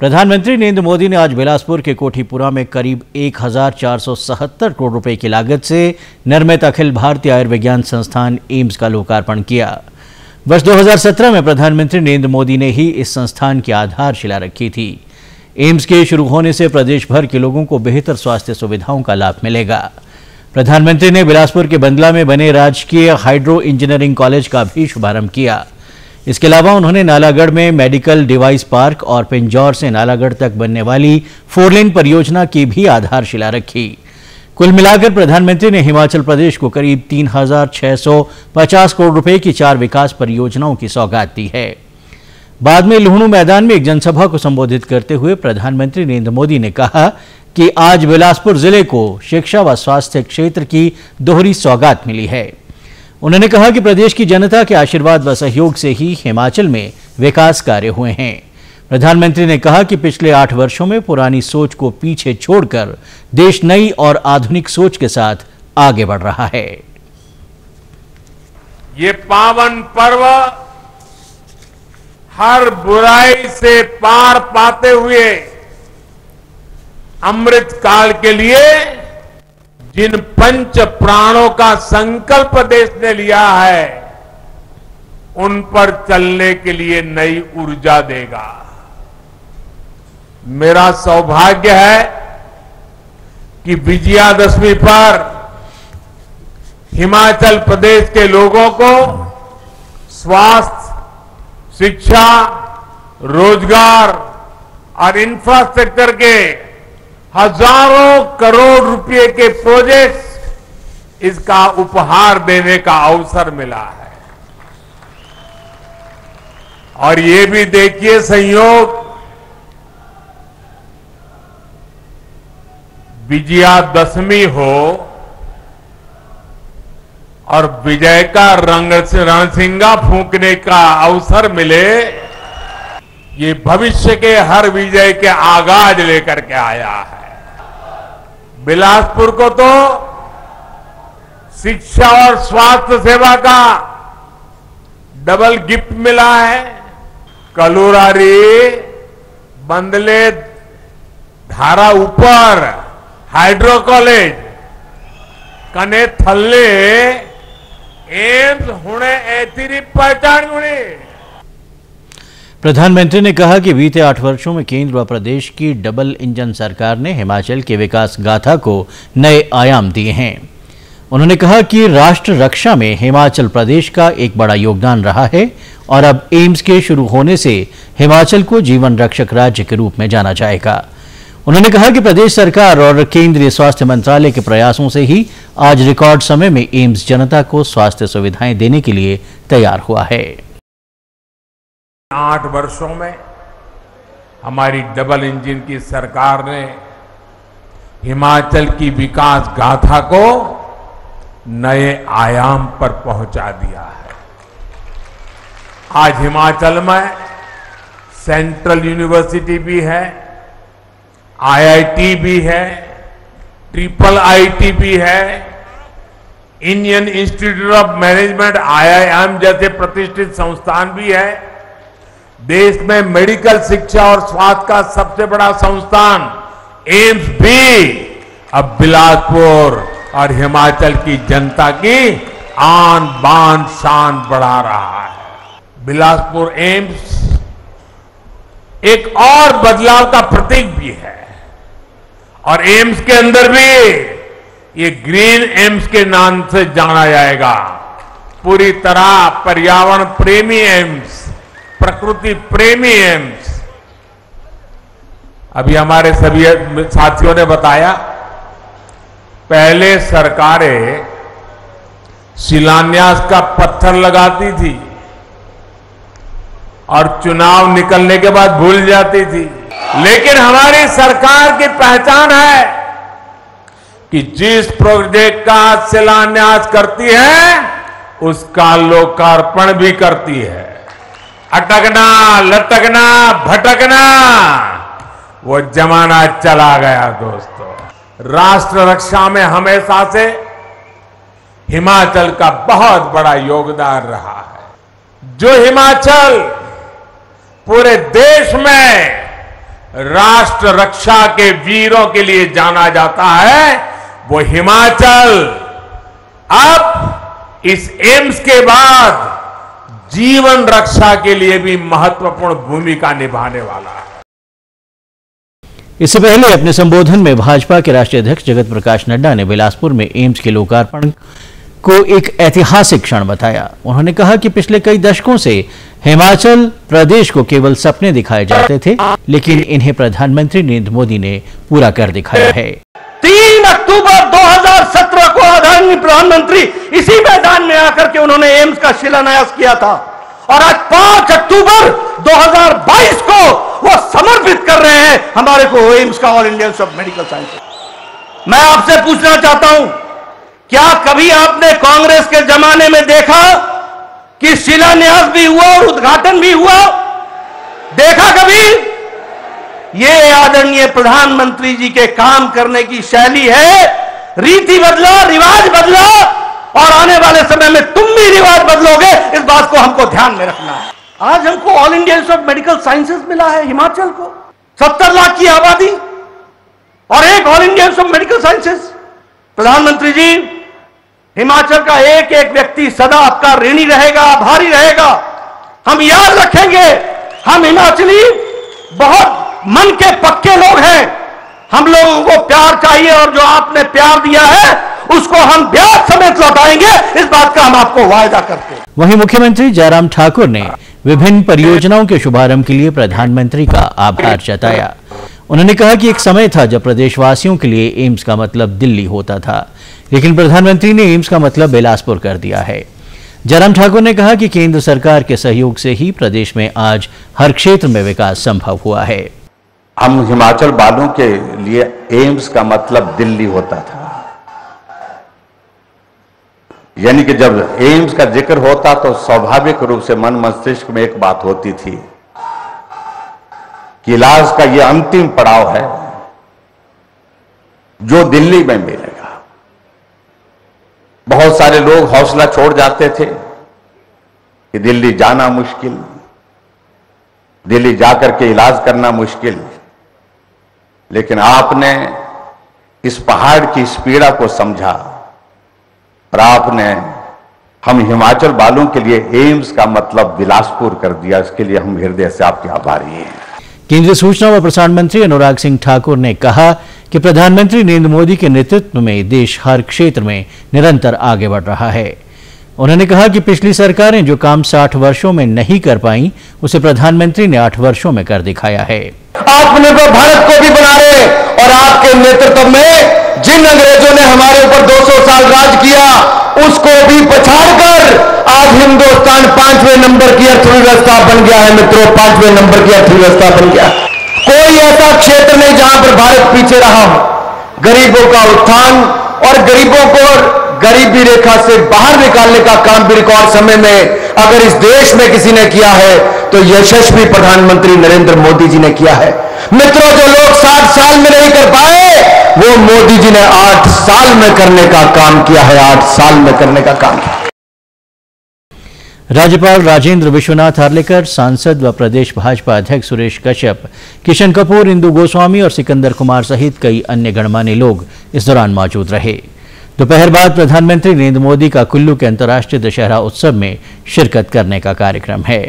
प्रधानमंत्री नरेंद्र मोदी ने आज बिलासपुर के कोठीपुरा में करीब 1477 करोड़ रुपए की लागत से निर्मित अखिल भारतीय आयुर्विज्ञान संस्थान एम्स का लोकार्पण किया। वर्ष 2017 में प्रधानमंत्री नरेंद्र मोदी ने ही इस संस्थान की आधारशिला रखी थी। एम्स के शुरू होने से प्रदेश भर के लोगों को बेहतर स्वास्थ्य सुविधाओं का लाभ मिलेगा। प्रधानमंत्री ने बिलासपुर के बंदला में बने राजकीय हाइड्रो इंजीनियरिंग कॉलेज का भी शुभारंभ किया। इसके अलावा उन्होंने नालागढ़ में मेडिकल डिवाइस पार्क और पिंजौर से नालागढ़ तक बनने वाली 4 लेन परियोजना की भी आधारशिला रखी। कुल मिलाकर प्रधानमंत्री ने हिमाचल प्रदेश को करीब 3650 करोड़ रुपए की 4 विकास परियोजनाओं की सौगात दी है। बाद में लुहणु मैदान में एक जनसभा को संबोधित करते हुए प्रधानमंत्री नरेंद्र मोदी ने कहा कि आज बिलासपुर जिले को शिक्षा व स्वास्थ्य क्षेत्र की दोहरी सौगात मिली है। उन्होंने कहा कि प्रदेश की जनता के आशीर्वाद व सहयोग से ही हिमाचल में विकास कार्य हुए हैं। प्रधानमंत्री ने कहा कि पिछले 8 वर्षों में पुरानी सोच को पीछे छोड़कर देश नई और आधुनिक सोच के साथ आगे बढ़ रहा है। ये पावन पर्व हर बुराई से पार पाते हुए अमृत काल के लिए जिन पंच प्राणों का संकल्प देश ने लिया है, उन पर चलने के लिए नई ऊर्जा देगा। मेरा सौभाग्य है कि विजयादशमी पर हिमाचल प्रदेश के लोगों को स्वास्थ्य, शिक्षा, रोजगार और इंफ्रास्ट्रक्चर के हजारों करोड़ रुपए के प्रोजेक्ट्स इसका उपहार देने का अवसर मिला है। और ये भी देखिए संयोग, विजयादशमी हो और विजय का रणसिंगा फूंकने का अवसर मिले, ये भविष्य के हर विजय के आगाज लेकर के आया है। बिलासपुर को तो शिक्षा और स्वास्थ्य सेवा का डबल गिफ्ट मिला है। कलुरारी, बंदले, धारा ऊपर हाइड्रो कॉलेज, कने थल्ले एम्स हुणे ऐतिरी पहचान गुणी। प्रधानमंत्री ने कहा कि बीते 8 वर्षों में केंद्र व प्रदेश की डबल इंजन सरकार ने हिमाचल के विकास गाथा को नए आयाम दिए हैं। उन्होंने कहा कि राष्ट्र रक्षा में हिमाचल प्रदेश का एक बड़ा योगदान रहा है और अब एम्स के शुरू होने से हिमाचल को जीवन रक्षक राज्य के रूप में जाना जाएगा। उन्होंने कहा कि प्रदेश सरकार और केंद्रीय स्वास्थ्य मंत्रालय के प्रयासों से ही आज रिकॉर्ड समय में एम्स जनता को स्वास्थ्य सुविधाएं देने के लिए तैयार हुआ है। 8 वर्षों में हमारी डबल इंजन की सरकार ने हिमाचल की विकास गाथा को नए आयाम पर पहुंचा दिया है। आज हिमाचल में सेंट्रल यूनिवर्सिटी भी है, IIT भी है, IIIT भी है, Indian institute of management IIM जैसे प्रतिष्ठित संस्थान भी है। देश में मेडिकल शिक्षा और स्वास्थ्य का सबसे बड़ा संस्थान एम्स भी अब बिलासपुर और हिमाचल की जनता की आन बान शान बढ़ा रहा है। बिलासपुर एम्स एक और बदलाव का प्रतीक भी है और एम्स के अंदर भी ये ग्रीन एम्स के नाम से जाना जाएगा। पूरी तरह पर्यावरण प्रेमी एम्स, प्रकृति प्रेमी एम्स। अभी हमारे सभी साथियों ने बताया, पहले सरकारें शिलान्यास का पत्थर लगाती थी और चुनाव निकलने के बाद भूल जाती थी, लेकिन हमारी सरकार की पहचान है कि जिस प्रोजेक्ट का शिलान्यास करती है उसका लोकार्पण भी करती है। अटकना, लटकना, भटकना वो जमाना चला गया दोस्तों। राष्ट्र रक्षा में हमेशा से हिमाचल का बहुत बड़ा योगदान रहा है। जो हिमाचल पूरे देश में राष्ट्र रक्षा के वीरों के लिए जाना जाता है, वो हिमाचल अब इस एम्स के बाद जीवन रक्षा के लिए भी महत्वपूर्ण भूमिका निभाने वाला है। इससे पहले अपने संबोधन में भाजपा के राष्ट्रीय अध्यक्ष जगत प्रकाश नड्डा ने बिलासपुर में एम्स के लोकार्पण को एक ऐतिहासिक क्षण बताया। उन्होंने कहा कि पिछले कई दशकों से हिमाचल प्रदेश को केवल सपने दिखाए जाते थे, लेकिन इन्हें प्रधानमंत्री नरेंद्र मोदी ने पूरा कर दिखाया है। 3 अक्टूबर 2017 को आदरणीय प्रधानमंत्री इसी मैदान में आकर के उन्होंने एम्स का शिलान्यास किया था और आज 5 अक्टूबर 2022 को वो समर्पित कर रहे हैं हमारे को एम्स का, all India institute of medical sciences. मैं आपसे पूछना चाहता हूं, क्या कभी आपने कांग्रेस के जमाने में देखा कि शिलान्यास भी हुआ और उद्घाटन भी हुआ? देखा कभी? ये आदरणीय प्रधानमंत्री जी के काम करने की शैली है। रीति बदला, रिवाज बदला और आने वाले समय में तुम भी रिवाज बदलोगे, इस बात को हमको ध्यान में रखना है। आज हमको all India institute of medical sciences मिला है हिमाचल को, 70 लाख की आबादी और एक all India institute of medical sciences. प्रधानमंत्री जी, हिमाचल का एक एक व्यक्ति सदा आपका ऋणी रहेगा, आभारी रहेगा। हम याद रखेंगे, हम हिमाचली बहुत मन के पक्के लोग हैं। हम लोगों को प्यार चाहिए और जो आपने प्यार दिया है उसको हम ब्याज समेत लौटाएंगे, इस बात का हम आपको वायदा करते हैं। वहीं मुख्यमंत्री जयराम ठाकुर ने विभिन्न परियोजनाओं के शुभारंभ के लिए प्रधानमंत्री का आभार जताया। उन्होंने कहा कि एक समय था जब प्रदेशवासियों के लिए एम्स का मतलब दिल्ली होता था, लेकिन प्रधानमंत्री ने एम्स का मतलब बिलासपुर कर दिया है। जयराम ठाकुर ने कहा कि केंद्र सरकार के सहयोग से ही प्रदेश में आज हर क्षेत्र में विकास संभव हुआ है। हम हिमाचल वालों के लिए एम्स का मतलब दिल्ली होता था, यानी कि जब एम्स का जिक्र होता तो स्वाभाविक रूप से मन मस्तिष्क में एक बात होती थी कि इलाज का ये अंतिम पड़ाव है जो दिल्ली में मिलेगा। बहुत सारे लोग हौसला छोड़ जाते थे कि दिल्ली जाना मुश्किल, दिल्ली जाकर के इलाज करना मुश्किल, लेकिन आपने इस पहाड़ की इस पीड़ा को समझा और आपने हम हिमाचल वालों के लिए एम्स का मतलब बिलासपुर कर दिया। इसके लिए हम हृदय से आपके आभारी हैं। केंद्रीय सूचना व प्रसारण मंत्री अनुराग सिंह ठाकुर ने कहा कि प्रधानमंत्री नरेंद्र मोदी के नेतृत्व में देश हर क्षेत्र में निरंतर आगे बढ़ रहा है। उन्होंने कहा कि पिछली सरकारें जो काम 60 वर्षों में नहीं कर पाई, उसे प्रधानमंत्री ने 8 वर्षों में कर दिखाया है। आत्मनिर्भर भारत को भी बना रहे और आपके नेतृत्व में जिन अंग्रेजों ने हमारे ऊपर 200 साल राज किया उसको भी पछाड़कर आज हिंदुस्तान 5वें नंबर की अर्थव्यवस्था बन गया है। मित्रों, 5वें नंबर की अर्थव्यवस्था बन गया। कोई ऐसा क्षेत्र नहीं जहां पर भारत पीछे रहा हो। गरीबों का उत्थान और गरीबों को गरीबी रेखा से बाहर निकालने का काम भी रिकॉर्ड समय में अगर इस देश में किसी ने किया है तो यशस्वी प्रधानमंत्री नरेंद्र मोदी जी ने किया है। मित्रों, जो लोग 60 साल में नहीं कर पाए वो मोदी जी ने 8 साल में करने का काम किया है। 8 साल में करने का काम किया। राज्यपाल राजेंद्र विश्वनाथ आर्लेकर, सांसद व प्रदेश भाजपा अध्यक्ष सुरेश कश्यप, किशन कपूर, इंदु गोस्वामी और सिकंदर कुमार सहित कई अन्य गणमान्य लोग इस दौरान मौजूद रहे। दोपहर बाद प्रधानमंत्री नरेंद्र मोदी का कुल्लू के अंतर्राष्ट्रीय दशहरा उत्सव में शिरकत करने का कार्यक्रम है।